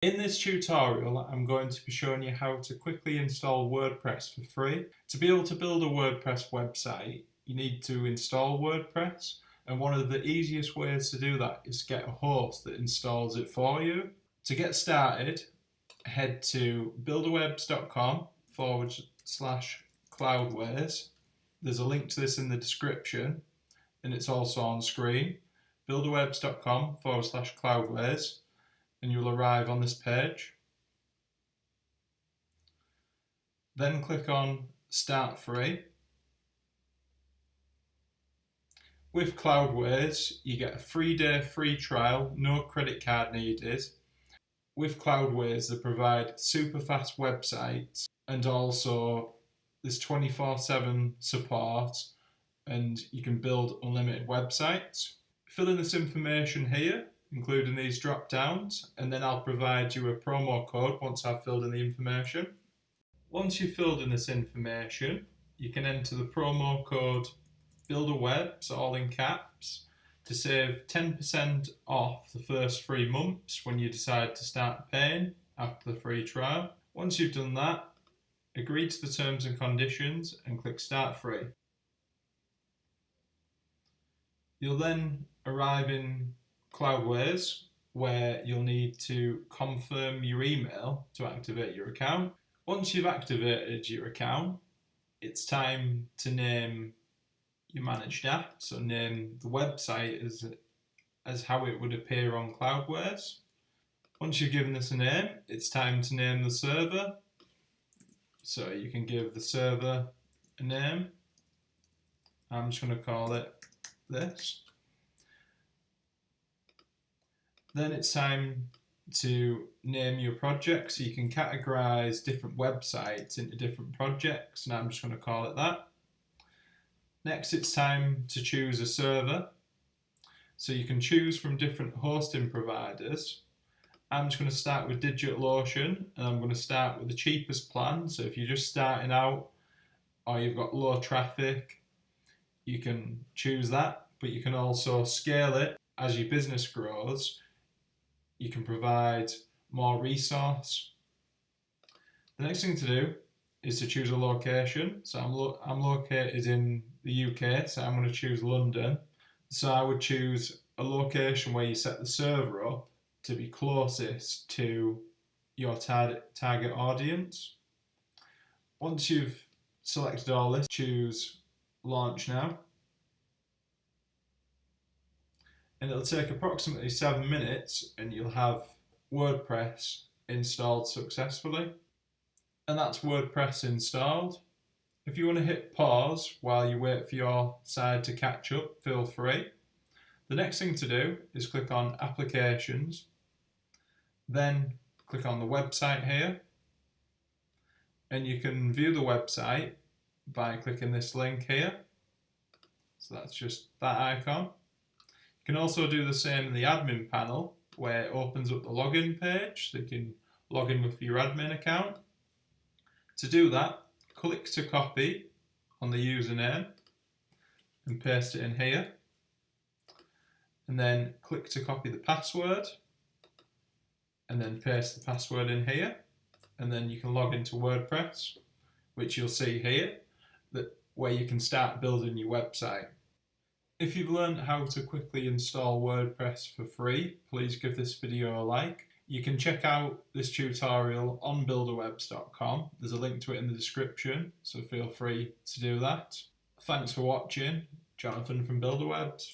In this tutorial, I'm going to be showing you how to quickly install WordPress for free. To be able to build a WordPress website, you need to install WordPress, and one of the easiest ways to do that is to get a host that installs it for you. To get started, head to builderwebs.com/Cloudways. There's a link to this in the description, and it's also on screen. builderwebs.com/Cloudways. And you'll arrive on this page. Then click on Start Free. With Cloudways, you get a 3-day free trial, no credit card needed. With Cloudways, they provide super fast websites, and also there's 24/7 support, and you can build unlimited websites. Fill in this information here, including these drop downs, and then I'll provide you a promo code once I've filled in the information. Once you've filled in this information, you can enter the promo code BuilderWebs, all in caps, to save 10% off the first 3 months when you decide to start paying after the free trial. Once you've done that, agree to the terms and conditions and click Start Free. You'll then arrive in Cloudways, where you'll need to confirm your email to activate your account. Once you've activated your account, it's time to name your managed app, so name the website as how it would appear on Cloudways. Once you've given this a name, it's time to name the server, so you can give the server a name. I'm just going to call it this. Then it's time to name your project, so you can categorize different websites into different projects, and I'm just going to call it that. Next, it's time to choose a server, so you can choose from different hosting providers. I'm just going to start with DigitalOcean, and I'm going to start with the cheapest plan. So if you're just starting out or you've got low traffic, you can choose that, but you can also scale it as your business grows. You can provide more resource. The next thing to do is to choose a location. So I'm located in the UK, so I'm going to choose London. So I would choose a location where you set the server up to be closest to your target audience. Once you've selected all this, choose Launch Now. And it'll take approximately 7 minutes and you'll have WordPress installed successfully. And that's WordPress installed. If you want to hit pause while you wait for your side to catch up, feel free. The next thing to do is click on Applications, then click on the website here, and you can view the website by clicking this link here. So that's just that icon. You can also do the same in the admin panel, where it opens up the login page, so you can log in with your admin account. To do that, click to copy on the username and paste it in here. And then click to copy the password and then paste the password in here. And then you can log into WordPress, which you'll see here, where you can start building your website. If you've learned how to quickly install WordPress for free, please give this video a like. You can check out this tutorial on builderwebs.com. There's a link to it in the description, so feel free to do that. Thanks for watching. Jonathan from Builderwebs.